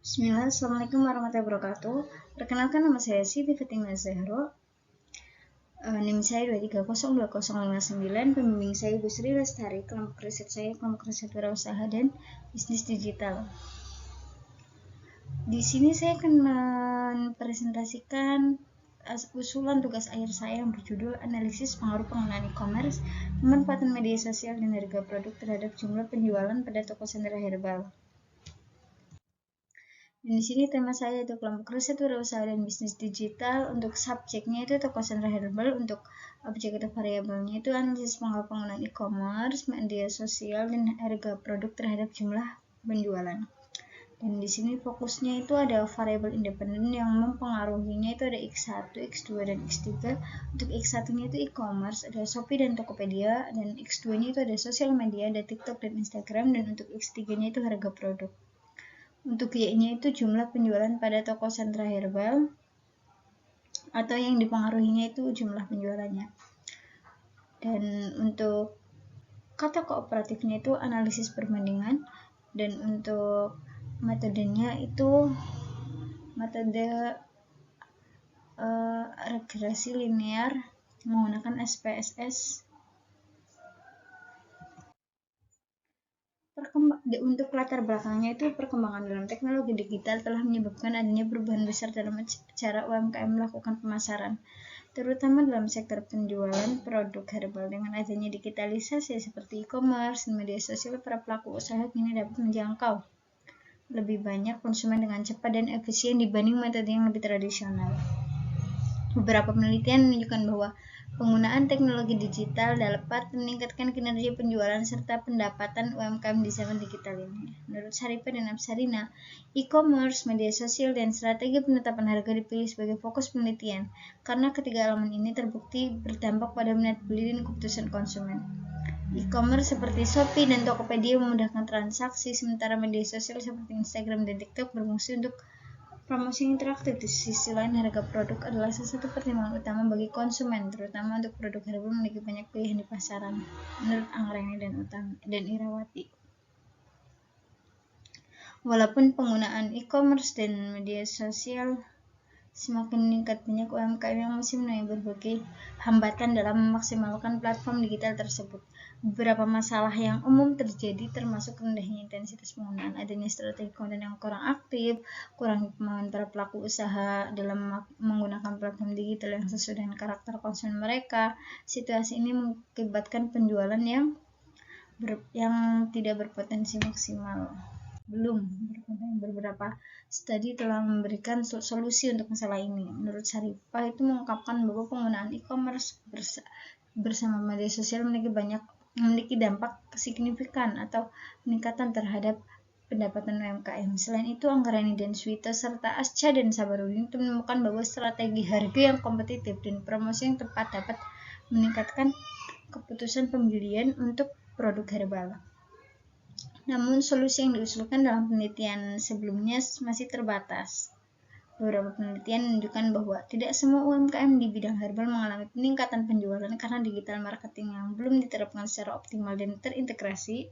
Bismillah, Assalamualaikum warahmatullahi wabarakatuh. Perkenalkan, nama saya Siti Fatimah Zahro. NIM saya 2302059, pembimbing saya Ibu Sri Lestari, kelompok riset saya kelompok riset wirausaha dan bisnis digital. Di sini saya akan mempresentasikan usulan tugas akhir saya yang berjudul analisis pengaruh penggunaan e-commerce, pemanfaatan media sosial dan harga produk terhadap jumlah penjualan pada toko sentra herbal. Dan di sini tema saya itu kelompok riset wirausaha dan bisnis digital. Untuk subjeknya itu toko sentra herbal, untuk objek atau variabelnya itu analisis pengaruh penggunaan e-commerce, media sosial dan harga produk terhadap jumlah penjualan. Dan di sini fokusnya itu ada variabel independen yang mempengaruhinya itu ada X1, X2 dan X3. Untuk X1-nya itu e-commerce, ada Shopee dan Tokopedia, dan X2-nya itu ada sosial media, ada TikTok dan Instagram, dan untuk X3-nya itu harga produk. Untuk Y-nya itu jumlah penjualan pada toko sentra herbal, atau yang dipengaruhinya itu jumlah penjualannya. Dan untuk kata kooperatifnya itu analisis perbandingan, dan untuk metodenya itu metode regresi linear menggunakan SPSS. Untuk latar belakangnya itu perkembangan dalam teknologi digital telah menyebabkan adanya perubahan besar dalam cara UMKM melakukan pemasaran, terutama dalam sektor penjualan produk herbal. Dengan adanya digitalisasi seperti e-commerce dan media sosial, para pelaku usaha kini dapat menjangkau lebih banyak konsumen dengan cepat dan efisien dibanding metode yang lebih tradisional. Beberapa penelitian menunjukkan bahwa penggunaan teknologi digital dapat meningkatkan kinerja penjualan serta pendapatan UMKM di zaman digital ini. Menurut Syarifah dan Absarina, e-commerce, media sosial, dan strategi penetapan harga dipilih sebagai fokus penelitian karena ketiga elemen ini terbukti berdampak pada minat beli dan keputusan konsumen. E-commerce seperti Shopee dan Tokopedia memudahkan transaksi, sementara media sosial seperti Instagram dan TikTok berfungsi untuk promosi interaktif. Di sisi lain, harga produk adalah salah satu pertimbangan utama bagi konsumen, terutama untuk produk herbal memiliki banyak pilihan di pasaran, menurut Anggreni dan Irawati. Walaupun penggunaan e-commerce dan media sosial semakin meningkat, banyak UMKM yang masih menemui berbagai hambatan dalam memaksimalkan platform digital tersebut. Beberapa masalah yang umum terjadi termasuk rendahnya intensitas penggunaan, adanya strategi konten yang kurang aktif, kurangnya pemahaman para pelaku usaha dalam menggunakan platform digital yang sesuai dengan karakter konsumen mereka. Situasi ini mengakibatkan penjualan yang tidak berpotensi maksimal. Beberapa studi telah memberikan solusi untuk masalah ini. Menurut Syarifah itu mengungkapkan bahwa penggunaan e-commerce bersama media sosial memiliki dampak signifikan atau peningkatan terhadap pendapatan UMKM. Selain itu, Anggreni dan Swita serta Asca dan Sabarudin itu menemukan bahwa strategi harga yang kompetitif dan promosi yang tepat dapat meningkatkan keputusan pembelian untuk produk herbal. Namun, solusi yang diusulkan dalam penelitian sebelumnya masih terbatas. Beberapa penelitian menunjukkan bahwa tidak semua UMKM di bidang herbal mengalami peningkatan penjualan karena digital marketing yang belum diterapkan secara optimal dan terintegrasi.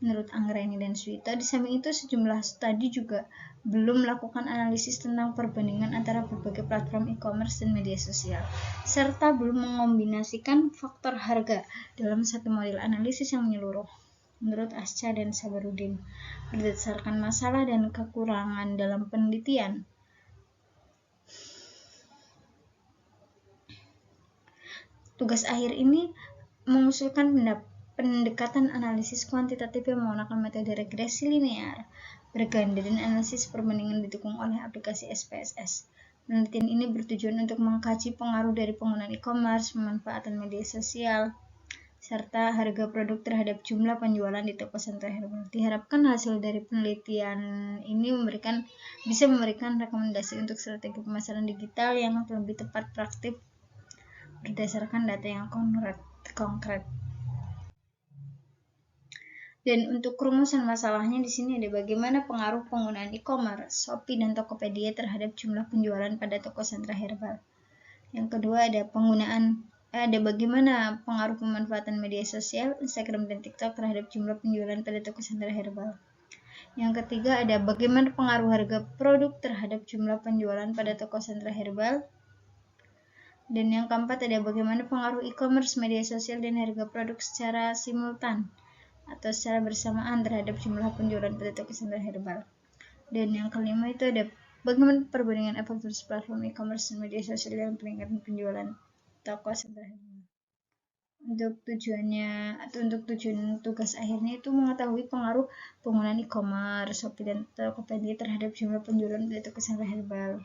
Menurut Anggreni dan Swita, di samping itu sejumlah studi juga belum melakukan analisis tentang perbandingan antara berbagai platform e-commerce dan media sosial, serta belum mengombinasikan faktor harga dalam satu model analisis yang menyeluruh. Menurut Asca dan Sabarudin, berdasarkan masalah dan kekurangan dalam penelitian, tugas akhir ini mengusulkan pendekatan analisis kuantitatif yang menggunakan metode regresi linear berganda dan analisis perbandingan didukung oleh aplikasi SPSS. Penelitian ini bertujuan untuk mengkaji pengaruh dari penggunaan e-commerce, pemanfaatan media sosial, serta harga produk terhadap jumlah penjualan di toko sentra herbal. Diharapkan hasil dari penelitian ini bisa memberikan rekomendasi untuk strategi pemasaran digital yang lebih tepat praktik berdasarkan data yang konkret. Dan untuk rumusan masalahnya di sini ada bagaimana pengaruh penggunaan e-commerce, Shopee dan Tokopedia terhadap jumlah penjualan pada toko sentra herbal. Yang kedua ada bagaimana pengaruh pemanfaatan media sosial, Instagram dan TikTok terhadap jumlah penjualan pada toko sentra herbal. Yang ketiga ada bagaimana pengaruh harga produk terhadap jumlah penjualan pada toko sentra herbal. Dan yang keempat ada bagaimana pengaruh e-commerce, media sosial, dan harga produk secara simultan atau secara bersamaan terhadap jumlah penjualan pada toko sentra herbal. Dan yang kelima itu ada bagaimana perbandingan efektivitas platform e-commerce dan media sosial dalam peningkatan penjualan toko sentra herbal. Untuk tujuan tugas akhirnya itu mengetahui pengaruh penggunaan e-commerce, Shopee, dan Tokopedia terhadap jumlah penjualan dari toko sentra herbal.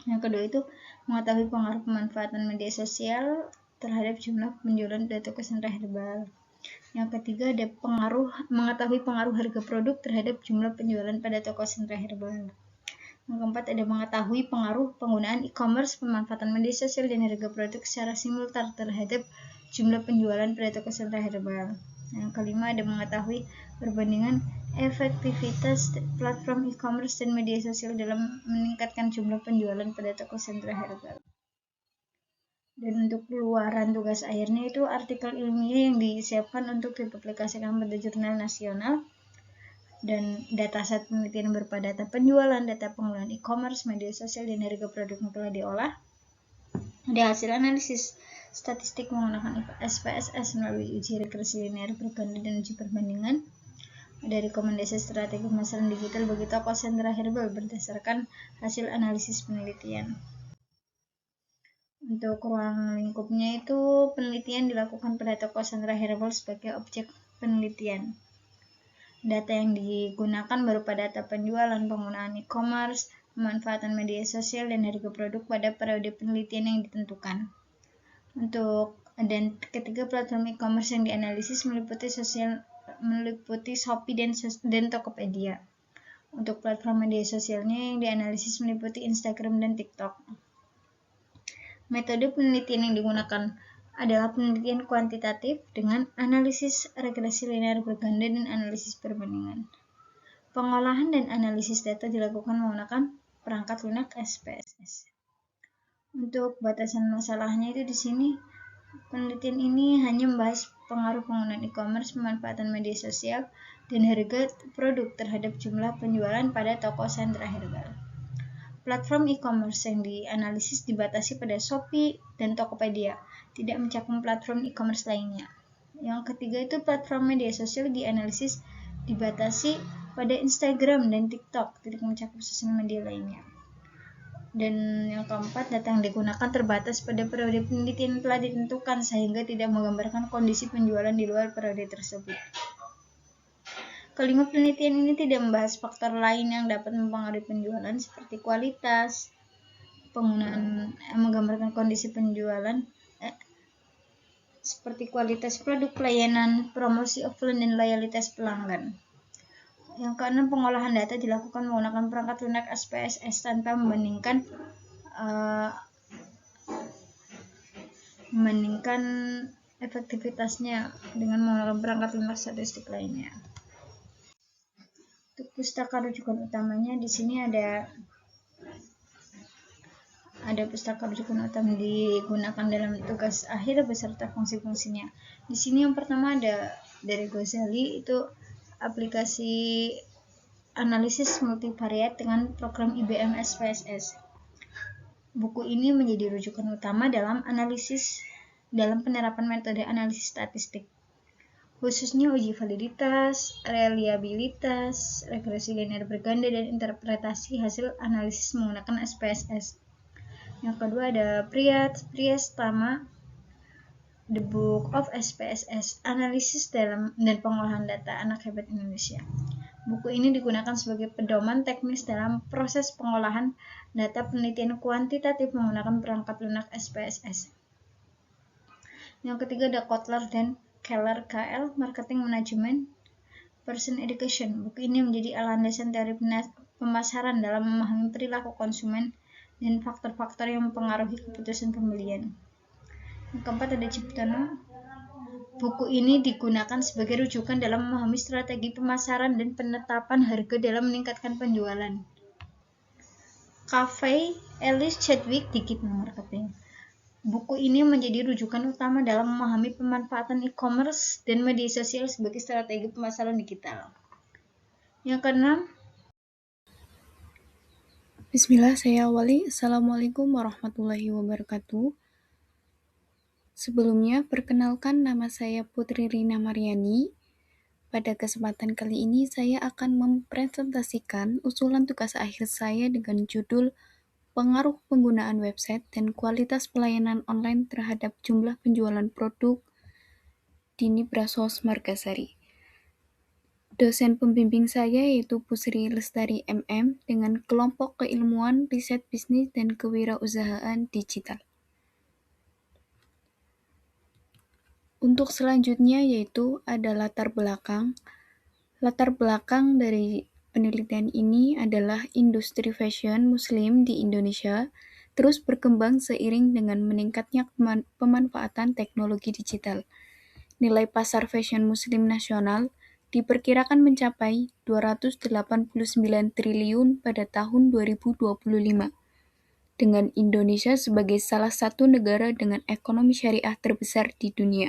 Yang kedua itu mengetahui pengaruh pemanfaatan media sosial terhadap jumlah penjualan dari toko sentra herbal. Yang ketiga ada mengetahui pengaruh harga produk terhadap jumlah penjualan pada toko sentra herbal. Yang keempat ada mengetahui pengaruh penggunaan e-commerce, pemanfaatan media sosial, dan harga produk secara simultan terhadap jumlah penjualan pada toko sentra herbal. Yang kelima ada mengetahui perbandingan efektivitas platform e-commerce dan media sosial dalam meningkatkan jumlah penjualan pada toko sentra herbal. Dan untuk keluaran tugas akhirnya itu artikel ilmiah yang disiapkan untuk dipublikasikan pada jurnal nasional, dan dataset penelitian berupa data penjualan, data penggunaan e-commerce, media sosial, dan harga produk yang telah diolah. Ada hasil analisis statistik menggunakan SPSS melalui uji regresi linear berganda dan uji perbandingan. Ada rekomendasi strategi pemasaran digital bagi toko sentra herbal berdasarkan hasil analisis penelitian. Untuk ruang lingkupnya itu penelitian dilakukan pada toko sentra herbal sebagai objek penelitian. Data yang digunakan berupa data penjualan, penggunaan e-commerce, pemanfaatan media sosial, dan harga produk pada periode penelitian yang ditentukan. Dan ketiga platform e-commerce yang dianalisis meliputi Shopee dan Tokopedia. Untuk platform media sosialnya yang dianalisis meliputi Instagram dan TikTok. Metode penelitian yang digunakan adalah penelitian kuantitatif dengan analisis regresi linear berganda dan analisis perbandingan. Pengolahan dan analisis data dilakukan menggunakan perangkat lunak SPSS. Untuk batasan masalahnya itu di sini penelitian ini hanya membahas pengaruh penggunaan e-commerce, pemanfaatan media sosial, dan harga produk terhadap jumlah penjualan pada toko sentra herbal. Platform e-commerce yang dianalisis dibatasi pada Shopee dan Tokopedia, tidak mencakup platform e-commerce lainnya. Yang ketiga itu platform media sosial dianalisis dibatasi pada Instagram dan TikTok, tidak mencakup sosial media lainnya. Dan yang keempat, data yang digunakan terbatas pada periode penelitian telah ditentukan sehingga tidak menggambarkan kondisi penjualan di luar periode tersebut. Kelima, penelitian ini tidak membahas faktor lain yang dapat mempengaruhi penjualan seperti kualitas, penggunaan menggambarkan kondisi penjualan seperti kualitas produk, pelayanan, promosi offline, dan loyalitas pelanggan. Yang keenam, pengolahan data dilakukan menggunakan perangkat lunak SPSS tanpa membandingkan efektivitasnya dengan menggunakan perangkat lunak statistik lainnya. Untuk pustaka rujukan utamanya di sini ada pustaka rujukan utama digunakan dalam tugas akhir beserta fungsi-fungsinya. Di sini yang pertama ada dari Ghazali, itu aplikasi analisis multivariat dengan program IBM SPSS. Buku ini menjadi rujukan utama dalam penerapan metode analisis statistik, khususnya uji validitas, reliabilitas, regresi linear berganda, dan interpretasi hasil analisis menggunakan SPSS. Yang kedua ada Priyastama, The Book of SPSS, Analisis dan Pengolahan Data Anak Hebat Indonesia. Buku ini digunakan sebagai pedoman teknis dalam proses pengolahan data penelitian kuantitatif menggunakan perangkat lunak SPSS. Yang ketiga ada Kotler dan Keller KL, Marketing Management Person Education. Buku ini menjadi landasan teori pemasaran dalam memahami perilaku konsumen dan faktor-faktor yang mempengaruhi keputusan pembelian. Yang keempat ada Ciptono. Buku ini digunakan sebagai rujukan dalam memahami strategi pemasaran dan penetapan harga dalam meningkatkan penjualan. Cafe, Ellis Chadwick, Digital Marketing. Buku ini menjadi rujukan utama dalam memahami pemanfaatan e-commerce dan media sosial sebagai strategi pemasaran digital. Yang keenam, Bismillah, saya awali. Assalamualaikum warahmatullahi wabarakatuh. Sebelumnya, perkenalkan nama saya Putri Rina Mariani. Pada kesempatan kali ini, saya akan mempresentasikan usulan tugas akhir saya dengan judul Pengaruh Penggunaan Website dan Kualitas Pelayanan Online Terhadap Jumlah Penjualan Produk di Nibrasos Margasari. Dosen pembimbing saya yaitu Pusri Lestari MM dengan kelompok keilmuan, riset bisnis, dan kewirausahaan digital. Untuk selanjutnya yaitu ada latar belakang. Latar belakang dari penelitian ini adalah industri fashion muslim di Indonesia terus berkembang seiring dengan meningkatnya pemanfaatan teknologi digital. Nilai pasar fashion muslim nasional diperkirakan mencapai 289 triliun pada tahun 2025, dengan Indonesia sebagai salah satu negara dengan ekonomi syariah terbesar di dunia.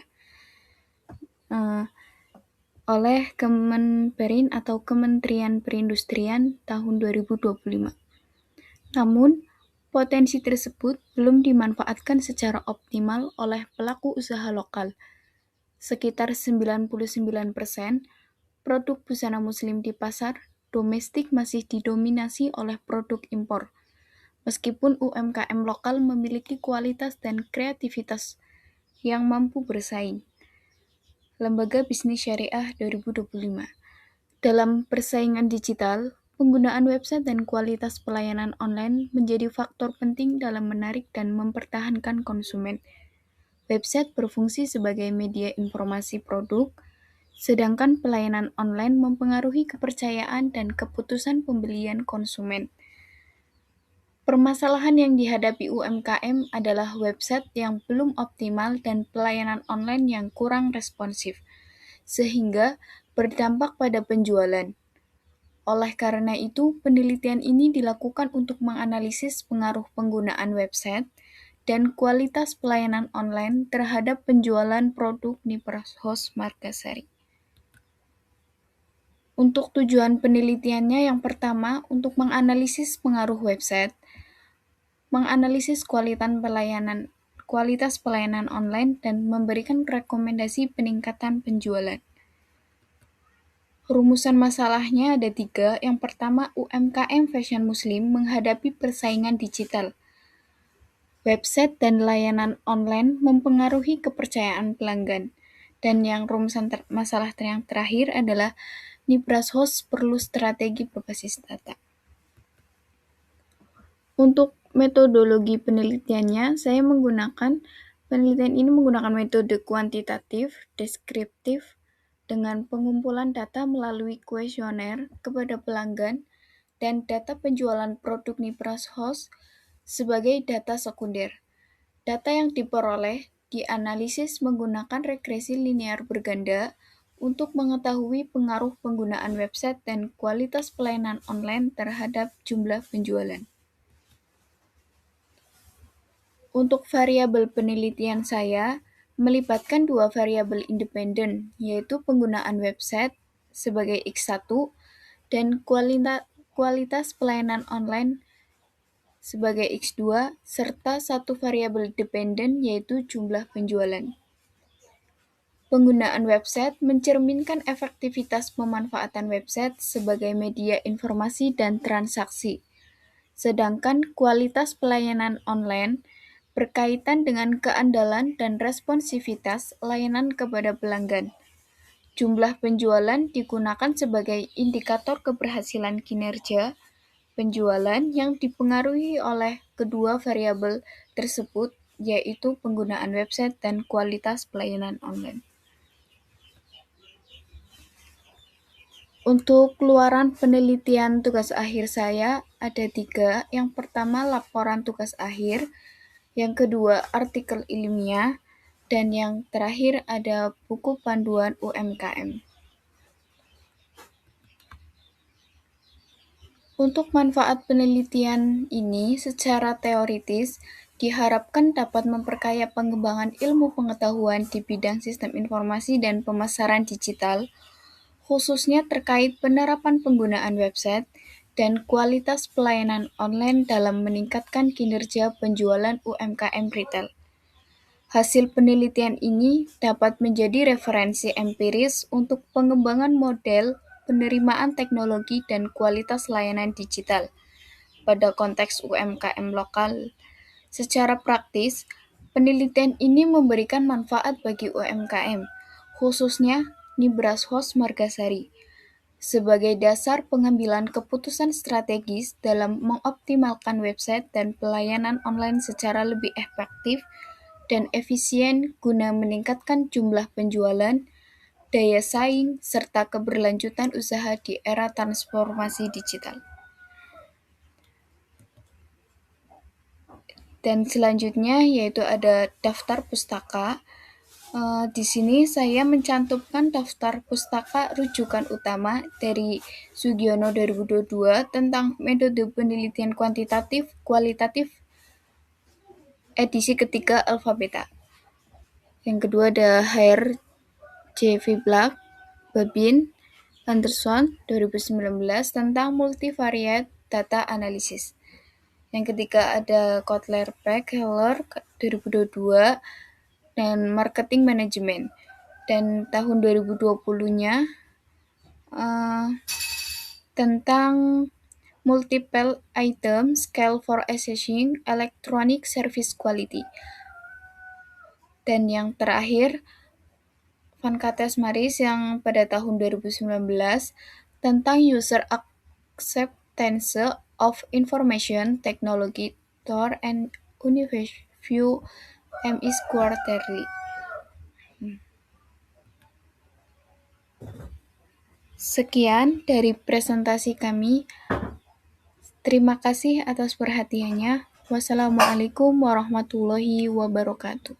Oleh Kemenperin atau Kementerian Perindustrian tahun 2025. Namun, potensi tersebut belum dimanfaatkan secara optimal oleh pelaku usaha lokal. Sekitar 99% produk busana muslim di pasar domestik masih didominasi oleh produk impor. Meskipun UMKM lokal memiliki kualitas dan kreativitas yang mampu bersaing. Lembaga Bisnis Syariah 2025. Dalam persaingan digital, penggunaan website dan kualitas pelayanan online menjadi faktor penting dalam menarik dan mempertahankan konsumen. Website berfungsi sebagai media informasi produk, sedangkan pelayanan online mempengaruhi kepercayaan dan keputusan pembelian konsumen. Permasalahan yang dihadapi UMKM adalah website yang belum optimal dan pelayanan online yang kurang responsif, sehingga berdampak pada penjualan. Oleh karena itu, penelitian ini dilakukan untuk menganalisis pengaruh penggunaan website dan kualitas pelayanan online terhadap penjualan produk Nibrasos Margasari. Untuk tujuan penelitiannya yang pertama, untuk menganalisis pengaruh website, menganalisis kualitas pelayanan online, dan memberikan rekomendasi peningkatan penjualan. Rumusan masalahnya ada 3. Yang pertama, UMKM fashion muslim menghadapi persaingan digital. Website dan layanan online mempengaruhi kepercayaan pelanggan. Dan yang rumusan masalah yang terakhir adalah Nibrasos perlu strategi berbasis data. Untuk metodologi penelitiannya, penelitian ini menggunakan metode kuantitatif, deskriptif, dengan pengumpulan data melalui kuesioner kepada pelanggan dan data penjualan produk Nibrasos sebagai data sekunder. Data yang diperoleh dianalisis menggunakan regresi linear berganda untuk mengetahui pengaruh penggunaan website dan kualitas pelayanan online terhadap jumlah penjualan. Untuk variabel penelitian saya melibatkan 2 variabel independen, yaitu penggunaan website sebagai X1 dan kualitas pelayanan online sebagai X2, serta 1 variabel dependen yaitu jumlah penjualan. Penggunaan website mencerminkan efektivitas pemanfaatan website sebagai media informasi dan transaksi, sedangkan kualitas pelayanan online berkaitan dengan keandalan dan responsivitas layanan kepada pelanggan. Jumlah penjualan digunakan sebagai indikator keberhasilan kinerja penjualan yang dipengaruhi oleh kedua variabel tersebut, yaitu penggunaan website dan kualitas pelayanan online. Untuk keluaran penelitian tugas akhir saya ada 3. Yang pertama, laporan tugas akhir. Yang kedua, artikel ilmiah. Dan yang terakhir ada buku panduan UMKM. Untuk manfaat penelitian ini secara teoritis diharapkan dapat memperkaya pengembangan ilmu pengetahuan di bidang sistem informasi dan pemasaran digital, khususnya terkait penerapan penggunaan website dan kualitas pelayanan online dalam meningkatkan kinerja penjualan UMKM retail. Hasil penelitian ini dapat menjadi referensi empiris untuk pengembangan model penerimaan teknologi dan kualitas layanan digital pada konteks UMKM lokal. Secara praktis, penelitian ini memberikan manfaat bagi UMKM, khususnya Nibras Host Margasari, sebagai dasar pengambilan keputusan strategis dalam mengoptimalkan website dan pelayanan online secara lebih efektif dan efisien guna meningkatkan jumlah penjualan, daya saing, serta keberlanjutan usaha di era transformasi digital. Dan selanjutnya yaitu ada daftar pustaka. Di sini saya mencantumkan daftar pustaka rujukan utama dari Sugiono 2022 tentang metode penelitian kuantitatif kualitatif edisi ketiga Alfabeta. Yang kedua ada Hair J. Viblack, Babin, Anderson 2019 tentang multivariate data analysis. Yang ketiga ada Kotler Peck Heller 2022 dan marketing management. Dan tahun 2020-nya tentang multiple item scale for assessing electronic service quality. Dan yang terakhir Van Kates Maris yang pada tahun 2019 tentang user acceptance of information technology tour and Univerview MS Quarterly. Sekian dari presentasi kami. Terima kasih atas perhatiannya. Wassalamualaikum warahmatullahi wabarakatuh.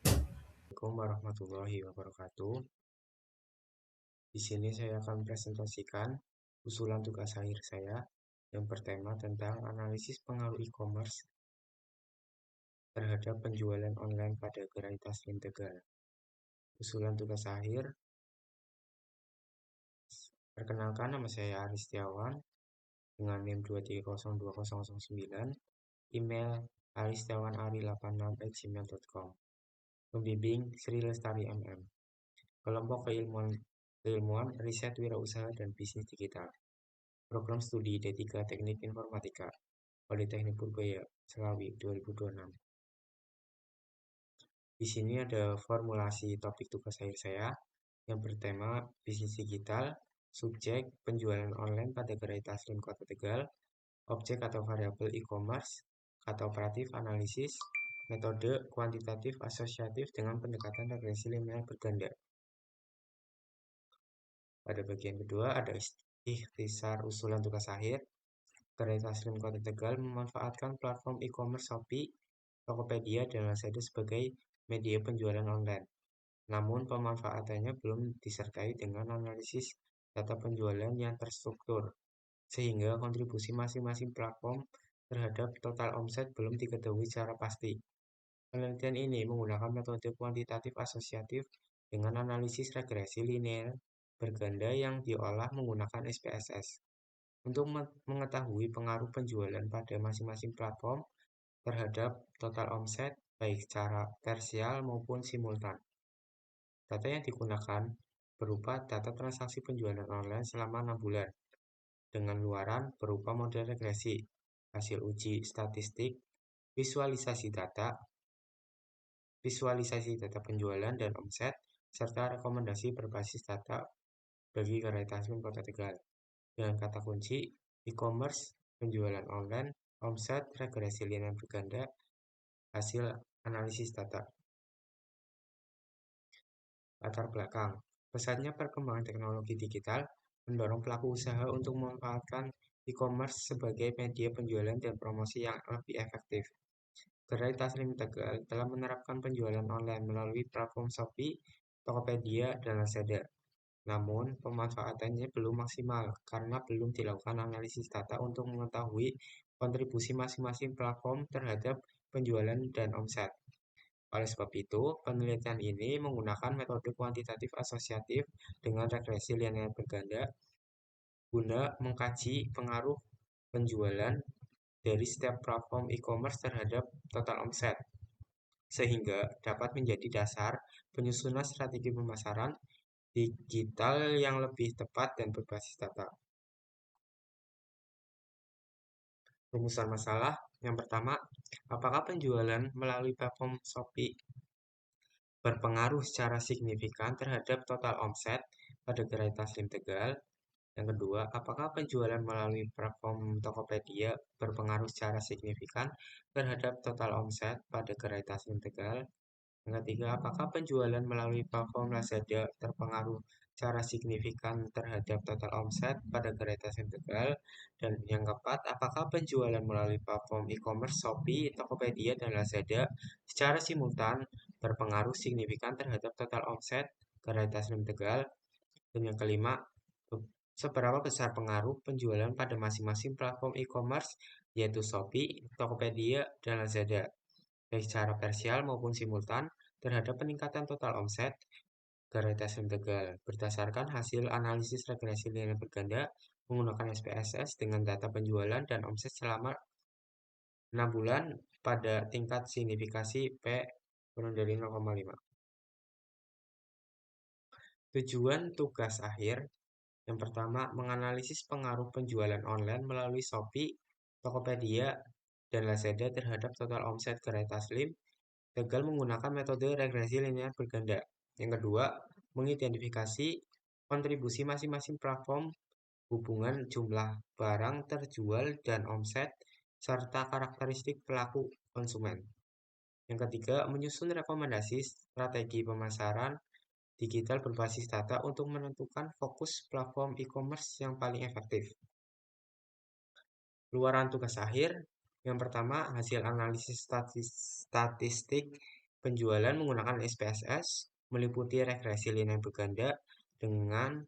Assalamualaikum warahmatullahi wabarakatuh. Di sini saya akan presentasikan usulan tugas akhir saya yang bertema tentang analisis pengaruh e-commerce terhadap penjualan online pada gerai Taslim Tegal. Usulan tugas akhir, perkenalkan nama saya Aris Setiawan dengan NIM 2302009, email aristiawanari86@gmail.com. Pembimbing Sri Lestari MM. Kelompok keilmuan riset wirausaha dan bisnis digital. Program studi D3 Teknik Informatika Politeknik Purbaya Selawi 2026. Di sini ada formulasi topik tugas akhir saya yang bertema bisnis digital, subjek penjualan online pada gerai Taslim Kota Tegal, objek atau variabel e-commerce, kata operatif analisis, metode kuantitatif asosiatif dengan pendekatan regresi linear berganda. Pada bagian kedua ada ikhtisar usulan tugas akhir. Gerai Taslim Kota Tegal memanfaatkan platform e-commerce Shopee, Tokopedia, dan Lazada sebagai media penjualan online. Namun pemanfaatannya belum disertai dengan analisis data penjualan yang terstruktur, sehingga kontribusi masing-masing platform terhadap total omset belum diketahui secara pasti. Penelitian ini menggunakan metode kuantitatif asosiatif dengan analisis regresi linear berganda yang diolah menggunakan SPSS untuk mengetahui pengaruh penjualan pada masing-masing platform terhadap total omset baik secara tersial maupun simultan. Data yang digunakan berupa data transaksi penjualan online selama 6 bulan dengan luaran berupa model regresi, hasil uji statistik, visualisasi data penjualan dan omset, serta rekomendasi berbasis data bagi gerai Taslim Kota Tegal. Dengan kata kunci, e-commerce, penjualan online, omset, regresi linear berganda, hasil analisis data. Latar belakang, pesatnya perkembangan teknologi digital mendorong pelaku usaha untuk memanfaatkan e-commerce sebagai media penjualan dan promosi yang lebih efektif. Gerai Taslim Tegal telah menerapkan penjualan online melalui platform Shopee, Tokopedia, dan Lazada. Namun, pemanfaatannya belum maksimal karena belum dilakukan analisis data untuk mengetahui kontribusi masing-masing platform terhadap penjualan dan omset. Oleh sebab itu, penelitian ini menggunakan metode kuantitatif asosiatif dengan regresi linear berganda guna mengkaji pengaruh penjualan dari setiap platform e-commerce terhadap total omset, sehingga dapat menjadi dasar penyusunan strategi pemasaran digital yang lebih tepat dan berbasis data. Rumusan masalah yang pertama, apakah penjualan melalui platform Shopee berpengaruh secara signifikan terhadap total omset pada Gerai Taslim Tegal? Yang kedua, apakah penjualan melalui platform Tokopedia berpengaruh secara signifikan terhadap total omset pada Gerai Taslim Tegal? Yang ketiga, apakah penjualan melalui platform Lazada terpengaruh secara signifikan terhadap total omset pada Gerai Taslim Tegal? Dan yang keempat, apakah penjualan melalui platform e-commerce Shopee, Tokopedia, dan Lazada secara simultan berpengaruh signifikan terhadap total omset Gerai Taslim Tegal? Dan yang kelima, seberapa besar pengaruh penjualan pada masing-masing platform e-commerce, yaitu Shopee, Tokopedia, dan Lazada, baik secara parsial maupun simultan, terhadap peningkatan total omset Gerai Taslim Tegal berdasarkan hasil analisis regresi linear berganda menggunakan SPSS dengan data penjualan dan omset selama 6 bulan pada tingkat signifikasi P kurang dari 0,5. Tujuan tugas akhir yang pertama, menganalisis pengaruh penjualan online melalui Shopee, Tokopedia, dan Lazada terhadap total omset Gerai Taslim Tegal menggunakan metode regresi linear berganda. Yang kedua, mengidentifikasi kontribusi masing-masing platform, hubungan jumlah barang terjual dan omset, serta karakteristik pelaku konsumen. Yang ketiga, menyusun rekomendasi strategi pemasaran digital berbasis data untuk menentukan fokus platform e-commerce yang paling efektif. Luaran tugas akhir, yang pertama, hasil analisis statistik penjualan menggunakan SPSS meliputi regresi linear berganda dengan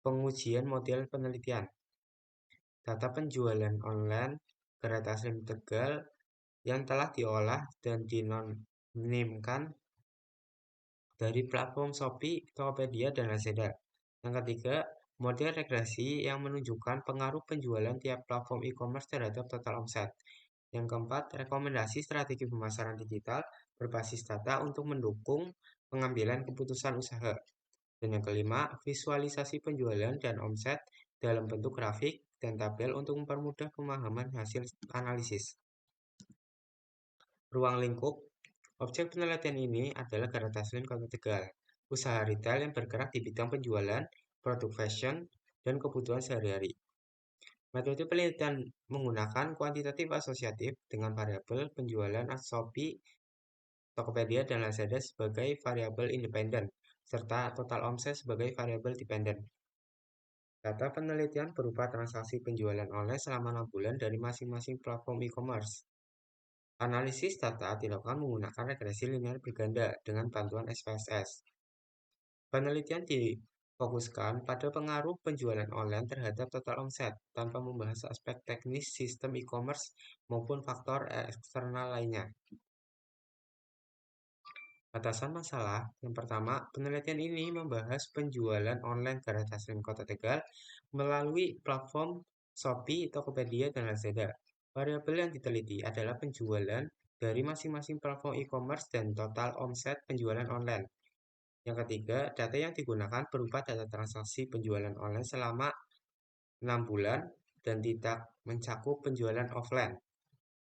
pengujian model penelitian. Data penjualan online Gerai Taslim Tegal yang telah diolah dan dinonimkan dari platform Shopee, Tokopedia, dan Lazada. Yang ketiga, model regresi yang menunjukkan pengaruh penjualan tiap platform e-commerce terhadap total omset. Yang keempat, rekomendasi strategi pemasaran digital berbasis data untuk mendukung pengambilan keputusan usaha. Dan yang kelima, visualisasi penjualan dan omset dalam bentuk grafik dan tabel untuk mempermudah pemahaman hasil analisis. Ruang lingkup objek penelitian ini adalah Gerai Taslim Kota Tegal, usaha retail yang bergerak di bidang penjualan, produk fashion, dan kebutuhan sehari-hari. Metode penelitian menggunakan kuantitatif asosiatif dengan variabel penjualan Shopee, Tokopedia, dan Lazada sebagai variabel independen, serta total omset sebagai variabel dependen. Data penelitian berupa transaksi penjualan online selama 6 bulan dari masing-masing platform e-commerce. Analisis data dilakukan menggunakan regresi linear berganda dengan bantuan SPSS. Penelitian difokuskan pada pengaruh penjualan online terhadap total omset tanpa membahas aspek teknis sistem e-commerce maupun faktor eksternal lainnya. Batasan masalah yang pertama, penelitian ini membahas penjualan online Gerai Taslim Kota Tegal melalui platform Shopee, Tokopedia, dan Lazada. Variabel yang diteliti adalah penjualan dari masing-masing platform e-commerce dan total omset penjualan online. Yang ketiga, data yang digunakan berupa data transaksi penjualan online selama 6 bulan dan tidak mencakup penjualan offline.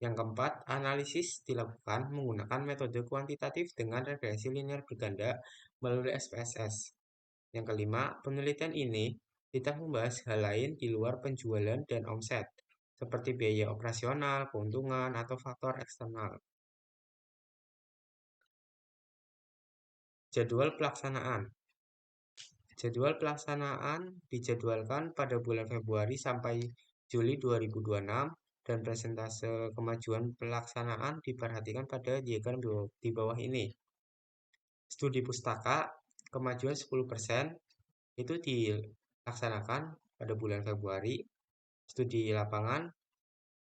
Yang keempat, analisis dilakukan menggunakan metode kuantitatif dengan regresi linear berganda melalui SPSS. Yang kelima, penelitian ini tidak membahas hal lain di luar penjualan dan omset, seperti biaya operasional, keuntungan, atau faktor eksternal. Jadwal pelaksanaan. Jadwal pelaksanaan dijadwalkan pada bulan Februari sampai Juli 2026 dan persentase kemajuan pelaksanaan diperhatikan pada diagram di bawah ini. Studi pustaka kemajuan 10% itu dilaksanakan pada bulan Februari. Studi lapangan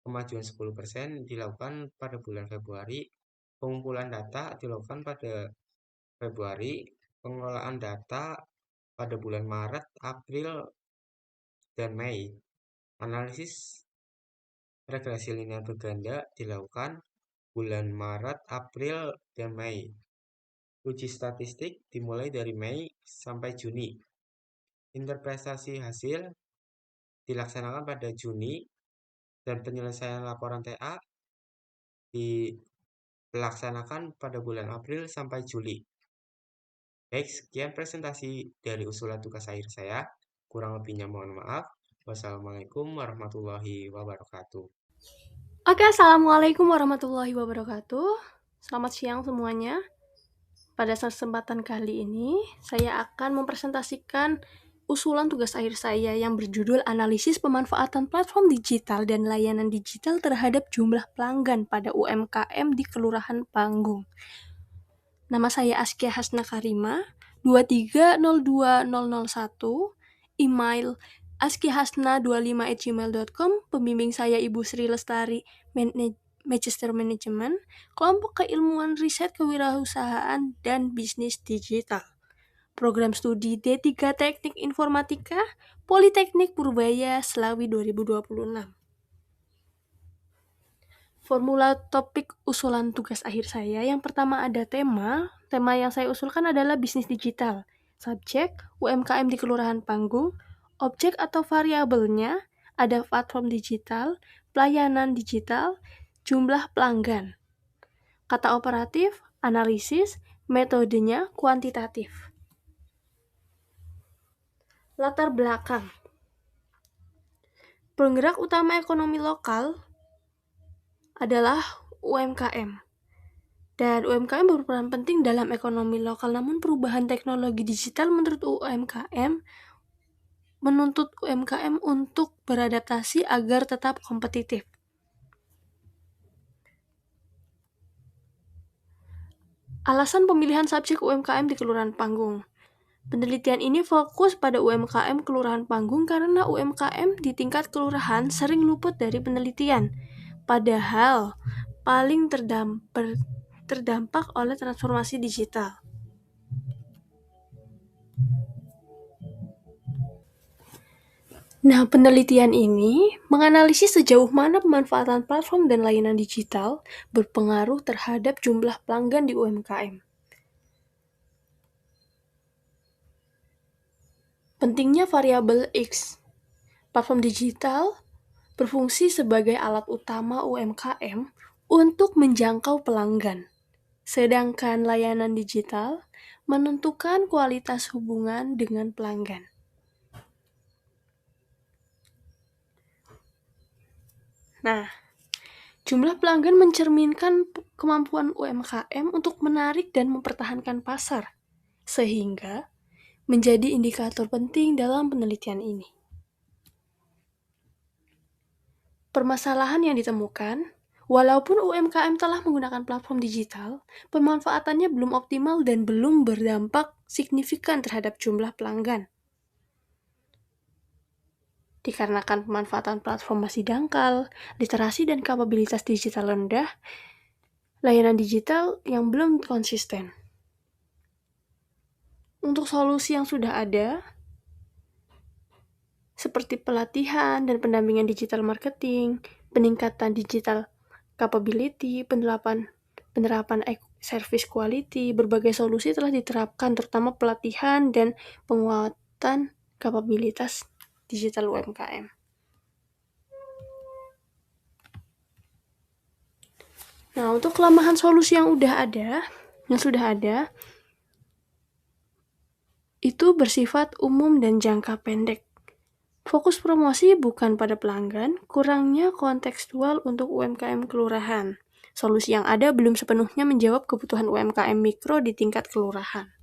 kemajuan 10% dilakukan pada bulan Februari. Pengumpulan data dilakukan pada Februari, pengelolaan data pada bulan Maret, April, dan Mei. Analisis regresi linear berganda dilakukan bulan Maret, April, dan Mei. Uji statistik dimulai dari Mei sampai Juni. Interpretasi hasil dilaksanakan pada Juni dan penyelesaian laporan TA dilaksanakan pada bulan April sampai Juli. Baik, sekian presentasi dari usulan tugas akhir saya. Kurang lebihnya mohon maaf. Wassalamualaikum warahmatullahi wabarakatuh. Oke, assalamualaikum warahmatullahi wabarakatuh. Selamat siang semuanya. Pada kesempatan kali ini, saya akan mempresentasikan usulan tugas akhir saya yang berjudul Analisis Pemanfaatan Platform Digital dan Layanan Digital terhadap Jumlah Pelanggan pada UMKM di Kelurahan Panggung. Nama saya Askia Hasna Karima, 2302001, email askihasna25@gmail.com, pembimbing saya Ibu Sri Lestari, Magister Manajemen, kelompok keilmuan riset kewirausahaan dan bisnis digital. Program studi D3 Teknik Informatika, Politeknik Purbaya, Slawi 2026. Formula topik usulan tugas akhir saya, yang pertama ada tema yang saya usulkan adalah bisnis digital. Subjek, UMKM di Kelurahan Panggung. Objek atau variabelnya ada platform digital, pelayanan digital, jumlah pelanggan. Kata operatif, analisis, metodenya kuantitatif. Latar belakang. Penggerak utama ekonomi lokal adalah UMKM. Dan UMKM berperan penting dalam ekonomi lokal, namun perubahan teknologi digital menuntut UMKM untuk beradaptasi agar tetap kompetitif. Alasan pemilihan subjek UMKM di Kelurahan Panggung. Penelitian ini fokus pada UMKM Kelurahan Panggung karena UMKM di tingkat kelurahan sering luput dari penelitian, padahal paling terdampak oleh transformasi digital. Nah, penelitian ini menganalisis sejauh mana pemanfaatan platform dan layanan digital berpengaruh terhadap jumlah pelanggan di UMKM. Pentingnya variabel X. Platform digital berfungsi sebagai alat utama UMKM untuk menjangkau pelanggan, sedangkan layanan digital menentukan kualitas hubungan dengan pelanggan. Nah, jumlah pelanggan mencerminkan kemampuan UMKM untuk menarik dan mempertahankan pasar, sehingga menjadi indikator penting dalam penelitian ini. Permasalahan yang ditemukan, walaupun UMKM telah menggunakan platform digital, pemanfaatannya belum optimal dan belum berdampak signifikan terhadap jumlah pelanggan. Dikarenakan pemanfaatan platform masih dangkal, literasi dan kapabilitas digital rendah, layanan digital yang belum konsisten. Untuk solusi yang sudah ada, seperti pelatihan dan pendampingan digital marketing, peningkatan digital capability, penerapan service quality, berbagai solusi telah diterapkan, terutama pelatihan dan penguatan kapabilitas digital UMKM. Nah, untuk kelemahan solusi yang sudah ada, itu bersifat umum dan jangka pendek. Fokus promosi bukan pada pelanggan, kurangnya kontekstual untuk UMKM kelurahan. Solusi yang ada belum sepenuhnya menjawab kebutuhan UMKM mikro di tingkat kelurahan.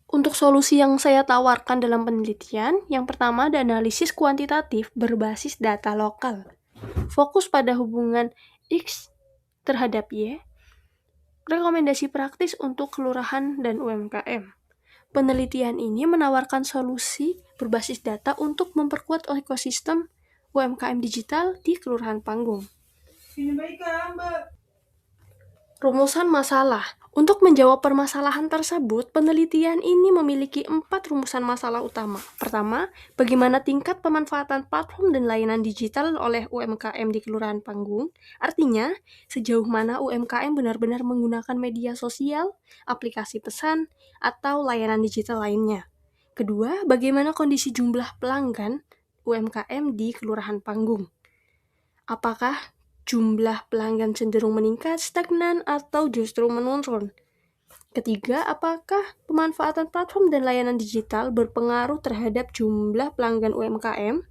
Untuk solusi yang saya tawarkan dalam penelitian, yang pertama ada analisis kuantitatif berbasis data lokal. Fokus pada hubungan X terhadap Y. Rekomendasi praktis untuk kelurahan dan UMKM. Penelitian ini menawarkan solusi berbasis data untuk memperkuat ekosistem UMKM digital di Kelurahan Panggung. Rumusan masalah. Untuk menjawab permasalahan tersebut, penelitian ini memiliki 4 rumusan masalah utama. Pertama, bagaimana tingkat pemanfaatan platform dan layanan digital oleh UMKM di Kelurahan Panggung. Artinya, sejauh mana UMKM benar-benar menggunakan media sosial, aplikasi pesan, atau layanan digital lainnya. Kedua, bagaimana kondisi jumlah pelanggan UMKM di Kelurahan Panggung. Apakah jumlah pelanggan cenderung meningkat, stagnan, atau justru menurun? Ketiga, apakah pemanfaatan platform dan layanan digital berpengaruh terhadap jumlah pelanggan UMKM?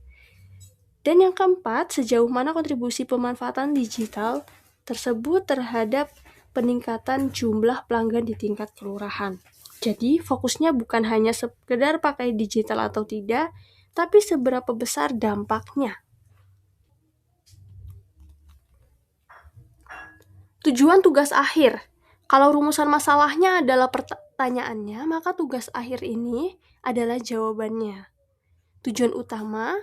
Dan yang keempat, sejauh mana kontribusi pemanfaatan digital tersebut terhadap peningkatan jumlah pelanggan di tingkat kelurahan. Jadi, fokusnya bukan hanya sekedar pakai digital atau tidak, tapi seberapa besar dampaknya. Tujuan tugas akhir. Kalau rumusan masalahnya adalah pertanyaannya, maka tugas akhir ini adalah jawabannya. Tujuan utama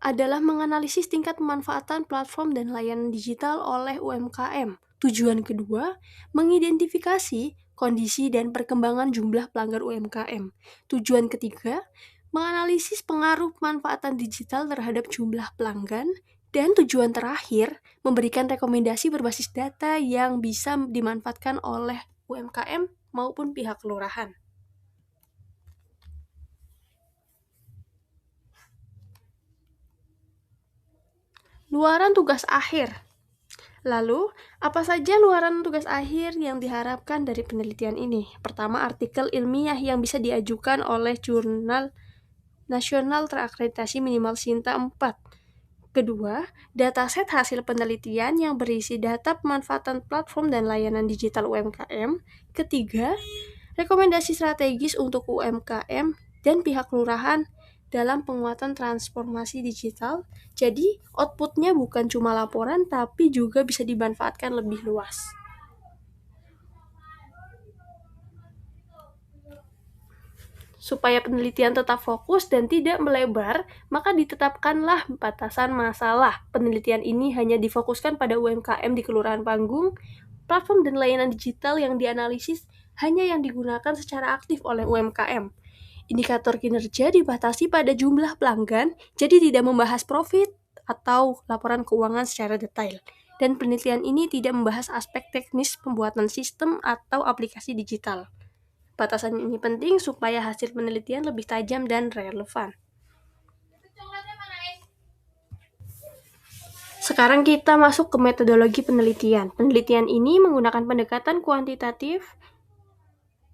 adalah menganalisis tingkat pemanfaatan platform dan layanan digital oleh UMKM. Tujuan kedua, mengidentifikasi kondisi dan perkembangan jumlah pelanggan UMKM. Tujuan ketiga, menganalisis pengaruh pemanfaatan digital terhadap jumlah pelanggan. Dan tujuan terakhir, memberikan rekomendasi berbasis data yang bisa dimanfaatkan oleh UMKM maupun pihak kelurahan. Luaran tugas akhir. Lalu, apa saja luaran tugas akhir yang diharapkan dari penelitian ini? Pertama, artikel ilmiah yang bisa diajukan oleh jurnal nasional terakreditasi minimal Sinta 4. Kedua, dataset hasil penelitian yang berisi data pemanfaatan platform dan layanan digital UMKM. Ketiga, rekomendasi strategis untuk UMKM dan pihak kelurahan dalam penguatan transformasi digital. Jadi, outputnya bukan cuma laporan, tapi juga bisa dimanfaatkan lebih luas. Supaya penelitian tetap fokus dan tidak melebar, maka ditetapkanlah batasan masalah. Penelitian ini hanya difokuskan pada UMKM di Kelurahan Panggung. Platform dan layanan digital yang dianalisis hanya yang digunakan secara aktif oleh UMKM. Indikator kinerja dibatasi pada jumlah pelanggan, jadi tidak membahas profit atau laporan keuangan secara detail. Dan penelitian ini tidak membahas aspek teknis pembuatan sistem atau aplikasi digital. Batasan ini penting supaya hasil penelitian lebih tajam dan relevan. Sekarang kita masuk ke metodologi penelitian. Penelitian ini menggunakan pendekatan kuantitatif.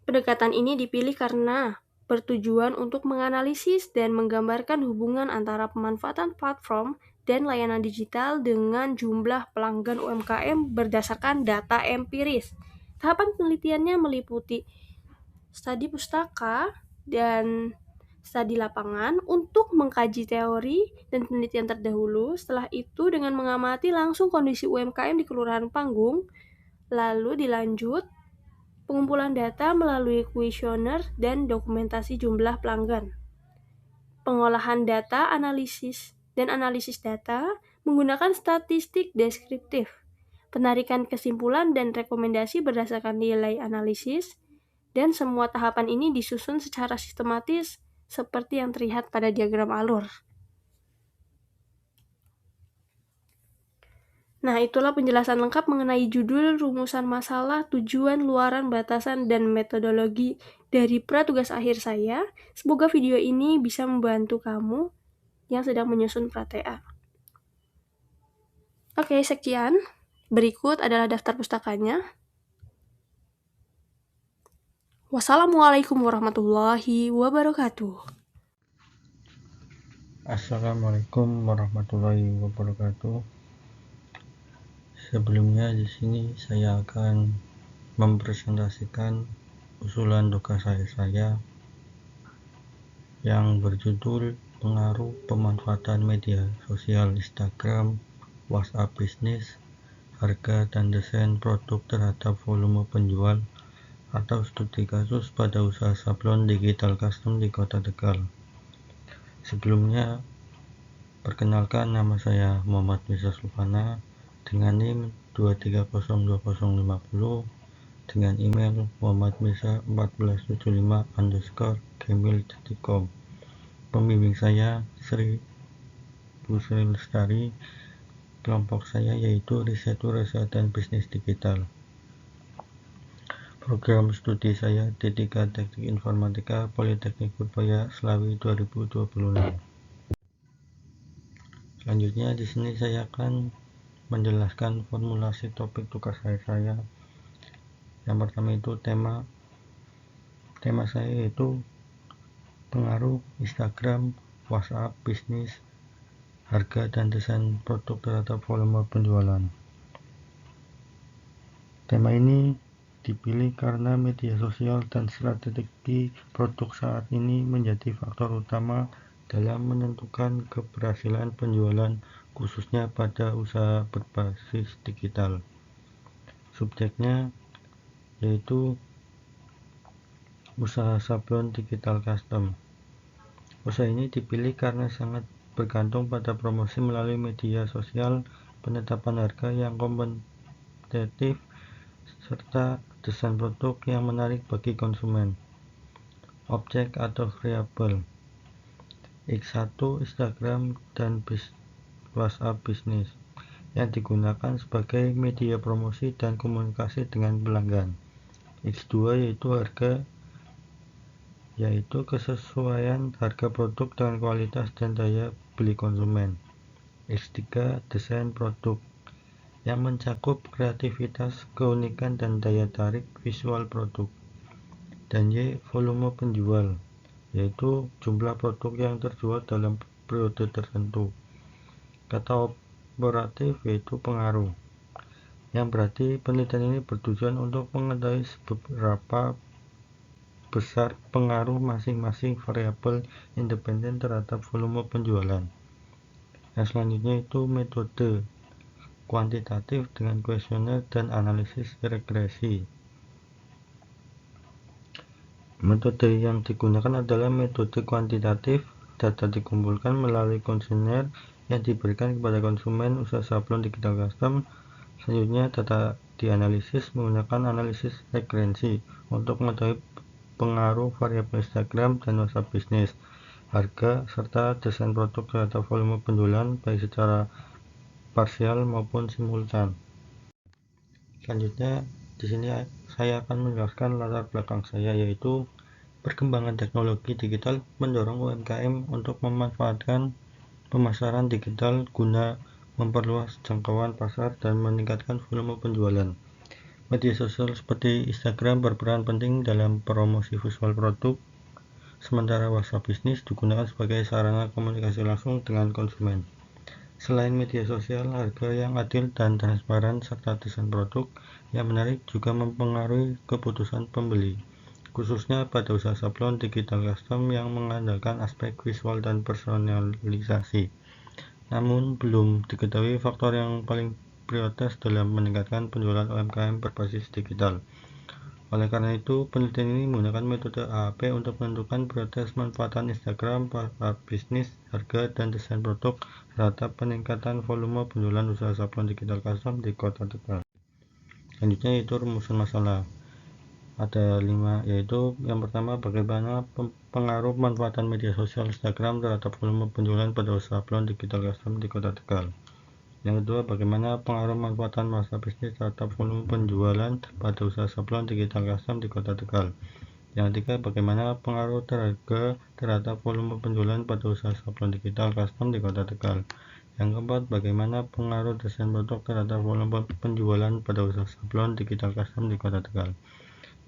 Pendekatan ini dipilih karena bertujuan untuk menganalisis dan menggambarkan hubungan antara pemanfaatan platform dan layanan digital dengan jumlah pelanggan UMKM berdasarkan data empiris. Tahapan penelitiannya meliputi studi pustaka dan studi lapangan untuk mengkaji teori dan penelitian terdahulu. Setelah itu dengan mengamati langsung kondisi UMKM di Kelurahan Panggung, lalu dilanjut pengumpulan data melalui kuesioner dan dokumentasi jumlah pelanggan. Pengolahan data, analisis data menggunakan statistik deskriptif. Penarikan kesimpulan dan rekomendasi berdasarkan nilai analisis. Dan semua tahapan ini disusun secara sistematis seperti yang terlihat pada diagram alur. Nah, itulah penjelasan lengkap mengenai judul, rumusan masalah, tujuan, luaran, batasan, dan metodologi dari pratugas akhir saya. Semoga video ini bisa membantu kamu yang sedang menyusun pra-TA. Oke, sekian. Berikut adalah daftar pustakanya. Wassalamualaikum warahmatullahi wabarakatuh. Assalamualaikum warahmatullahi wabarakatuh. Sebelumnya di sini saya akan mempresentasikan usulan tugas akhir saya yang berjudul pengaruh pemanfaatan media sosial Instagram, WhatsApp bisnis, harga dan desain produk terhadap volume penjual atau studi kasus pada usaha sablon digital custom di Kota Tegal. Sebelumnya, perkenalkan, nama saya Muhammad Mirza Sulfana, dengan NIM 2302050 dengan email muhammadmirza1475_gmail.com. Pembimbing saya Sri Busri Lestari. Kelompok saya yaitu Riset dan Bisnis Digital. Program studi saya D3 Teknik Informatika Politeknik Purbaya Slawi 2026. Selanjutnya di sini saya akan menjelaskan formulasi topik tugas saya. Yang pertama itu tema saya yaitu pengaruh Instagram, WhatsApp, bisnis, harga dan desain produk terhadap volume penjualan. Tema ini dipilih karena media sosial dan strategi produk saat ini menjadi faktor utama dalam menentukan keberhasilan penjualan, khususnya pada usaha berbasis digital. Subjeknya yaitu usaha sablon digital custom. Usaha ini dipilih karena sangat bergantung pada promosi melalui media sosial, penetapan harga yang kompetitif, serta desain produk yang menarik bagi konsumen. Objek atau variabel X1 Instagram dan WhatsApp bisnis yang digunakan sebagai media promosi dan komunikasi dengan pelanggan. X2 yaitu harga, yaitu kesesuaian harga produk dengan kualitas dan daya beli konsumen. X3 desain produk yang mencakup kreativitas, keunikan, dan daya tarik visual produk. Dan Y volume penjual, yaitu jumlah produk yang terjual dalam periode tertentu. Kata operatif yaitu pengaruh, yang berarti penelitian ini bertujuan untuk mengetahui seberapa besar pengaruh masing-masing variabel independen terhadap volume penjualan. Yang selanjutnya itu metode kuantitatif dengan kuesioner dan analisis regresi. Metode yang digunakan adalah metode kuantitatif. Data dikumpulkan melalui kuesioner yang diberikan kepada konsumen usaha sablon digital custom. Selanjutnya data dianalisis menggunakan analisis regresi untuk mengetahui pengaruh variabel Instagram dan WhatsApp bisnis, harga, serta desain produk terhadap volume penjualan baik secara parsial maupun simultan. Selanjutnya di sini saya akan menjelaskan latar belakang saya, yaitu perkembangan teknologi digital mendorong UMKM untuk memanfaatkan pemasaran digital guna memperluas jangkauan pasar dan meningkatkan volume penjualan. Media sosial seperti Instagram berperan penting dalam promosi visual produk, sementara WhatsApp bisnis digunakan sebagai sarana komunikasi langsung dengan konsumen. Selain media sosial, harga yang adil dan transparan serta desain produk yang menarik juga mempengaruhi keputusan pembeli, khususnya pada usaha sablon digital custom yang mengandalkan aspek visual dan personalisasi. Namun, belum diketahui faktor yang paling prioritas dalam meningkatkan penjualan UMKM berbasis digital. Oleh karena itu, penelitian ini menggunakan metode AAP untuk menentukan prioritas manfaatan Instagram, bisnis, harga, dan desain produk terhadap peningkatan volume penjualan usaha sablon digital custom di Kota Tegal. Selanjutnya yaitu rumusan masalah. Ada 5, yaitu yang pertama, bagaimana pengaruh pemanfaatan media sosial Instagram terhadap volume penjualan pada usaha sablon digital custom di Kota Tegal. Yang kedua, bagaimana pengaruh pemanfaatan WhatsApp bisnis terhadap volume penjualan pada usaha sablon digital custom di Kota Tegal. Yang ketiga, bagaimana pengaruh harga terhadap volume penjualan pada usaha sablon digital custom di Kota Tegal. Yang keempat, bagaimana pengaruh desain produk terhadap volume penjualan pada usaha sablon digital custom di Kota Tegal.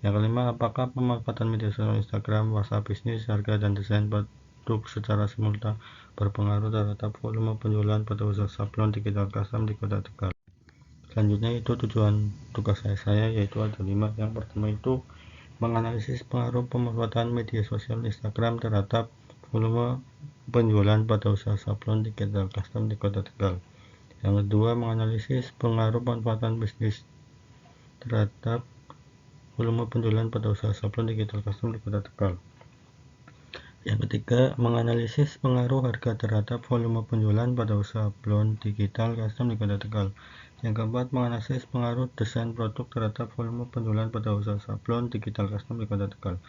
Yang kelima, apakah pemanfaatan media sosial Instagram, WhatsApp bisnis, harga, dan desain produk secara simultan berpengaruh terhadap volume penjualan pada usaha sablon digital custom di Kota Tegal. Selanjutnya itu tujuan tugas saya, yaitu ada 5. Yang pertama itu menganalisis pengaruh pemanfaatan media sosial Instagram terhadap volume penjualan pada usaha sablon digital custom di Kota Tegal. Yang kedua, menganalisis pengaruh pemanfaatan bisnis terhadap volume penjualan pada usaha sablon digital custom di Kota Tegal. Yang ketiga, menganalisis pengaruh harga terhadap volume penjualan pada usaha sablon digital custom di Kota Tegal. Yang keempat, menganalisis pengaruh desain produk terhadap volume penjualan pada usaha sablon digital custom di Kota Tegal.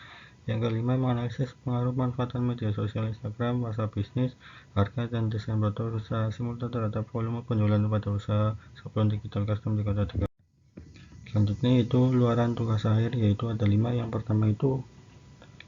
Yang kelima, menganalisis pengaruh manfaatan media sosial Instagram, WhatsApp bisnis, harga dan desain produk secara simultan terhadap volume penjualan pada usaha sablon digital custom di Kota Tegal. Selanjutnya itu luaran tugas akhir, yaitu ada 5. Yang pertama itu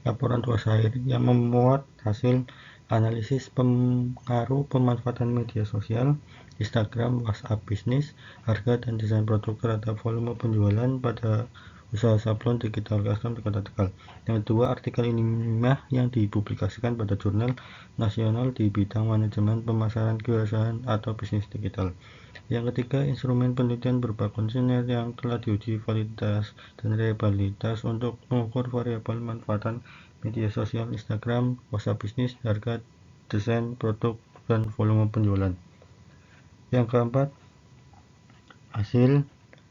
laporan tugas akhir yang memuat hasil analisis pengaruh pemanfaatan media sosial Instagram, WhatsApp bisnis, harga dan desain produk terhadap volume penjualan pada usaha sablon digital custom di Kota Tegal. Yang kedua, artikel ilmiah yang dipublikasikan pada jurnal nasional di bidang manajemen pemasaran kewirausahaan atau bisnis digital. Yang ketiga, instrumen penelitian berupa kuesioner yang telah diuji validitas dan reliabilitas untuk mengukur variabel manfaatan media sosial Instagram, WhatsApp bisnis, harga, desain produk, dan volume penjualan. Yang keempat, hasil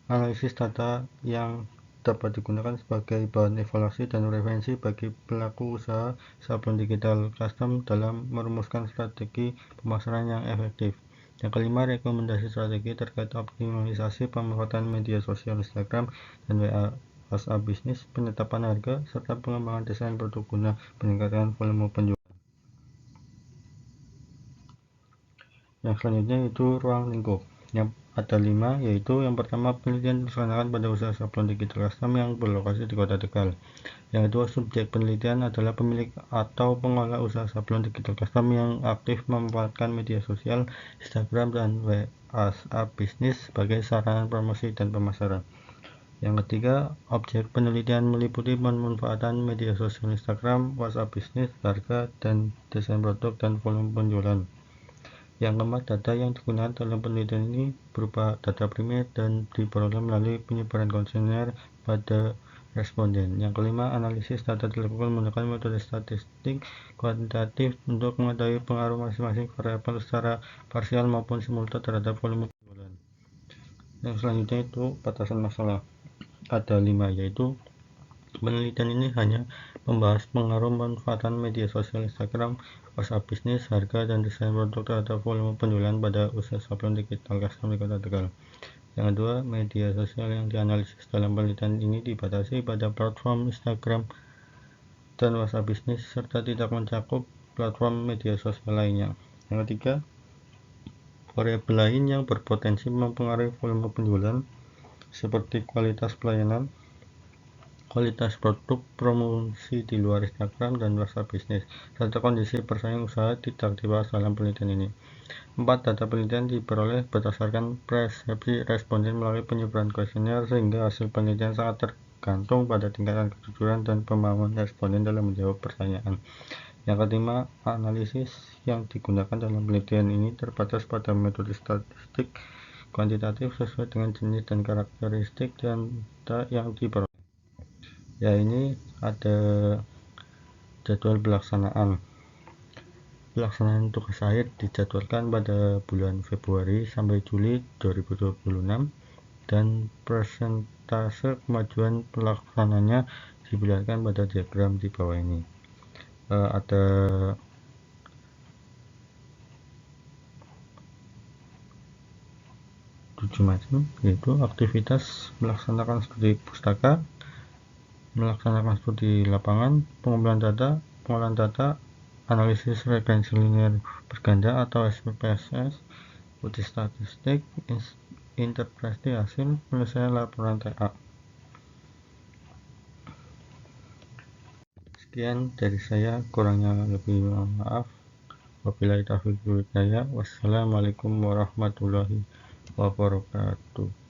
analisis data yang dapat digunakan sebagai bahan evaluasi dan referensi bagi pelaku usaha sablon digital custom dalam merumuskan strategi pemasaran yang efektif. Yang kelima, rekomendasi strategi terkait optimalisasi pemanfaatan media sosial Instagram dan WhatsApp bisnis, penetapan harga, serta pengembangan desain produk guna meningkatkan volume penjualan. Yang selanjutnya itu ruang lingkup. Yang ada 5, yaitu yang pertama, penelitian dilaksanakan pada usaha sablon digital custom yang berlokasi di Kota Tegal. Yang kedua, subjek penelitian adalah pemilik atau pengelola usaha sablon digital custom yang aktif memanfaatkan media sosial Instagram dan WhatsApp bisnis sebagai sarana promosi dan pemasaran. Yang ketiga, objek penelitian meliputi pemanfaatan media sosial Instagram, WhatsApp bisnis, harga dan desain produk, dan volume penjualan. Yang keempat, data yang digunakan dalam penelitian ini berupa data primer dan diperoleh melalui penyebaran kuesioner pada responden. Yang kelima, analisis data dilakukan menggunakan metode statistik kuantitatif untuk mengetahui pengaruh masing-masing variabel secara parsial maupun simultan terhadap volume penjualan. Yang selanjutnya itu batasan masalah. Ada 5, yaitu penelitian ini hanya membahas pengaruh manfaatan media sosial Instagram, WhatsApp bisnis, harga dan desain produk terhadap volume penjualan pada usaha sablon digital custom di Kota Tegal. Yang kedua, media sosial yang dianalisis dalam penelitian ini dibatasi pada platform Instagram dan WhatsApp bisnis serta tidak mencakup platform media sosial lainnya. Yang ketiga, variabel lain yang berpotensi mempengaruhi volume penjualan seperti kualitas pelayanan, kualitas produk, promosi di luar Instagram dan WhatsApp bisnis, serta kondisi persaingan usaha tidak dibahas dalam penelitian ini. 4. Data penelitian diperoleh berdasarkan persepsi responden melalui penyebaran kuesioner, sehingga hasil penelitian sangat tergantung pada tingkatan kejujuran dan pemahaman responden dalam menjawab pertanyaan. Yang kelima, analisis yang digunakan dalam penelitian ini terbatas pada metode statistik kuantitatif sesuai dengan jenis dan karakteristik data yang diperoleh. Ya, ini ada jadwal pelaksanaan. Pelaksanaan tugas akhir dijadwalkan pada bulan Februari sampai Juli 2026 dan persentase kemajuan pelaksananya diperlihatkan pada diagram di bawah ini. Ada 7 macam, yaitu aktivitas melaksanakan studi pustaka, melaksanakan studi lapangan, pengumpulan data, pengolahan data, analisis regresi linear berganda atau SPSS, uji statistik, interpretasi hasil, penyelesaian laporan TA. Sekian dari saya, kurangnya lebih maaf. Wabillahi taufiq wal hidayah. Wassalamualaikum warahmatullahi wabarakatuh.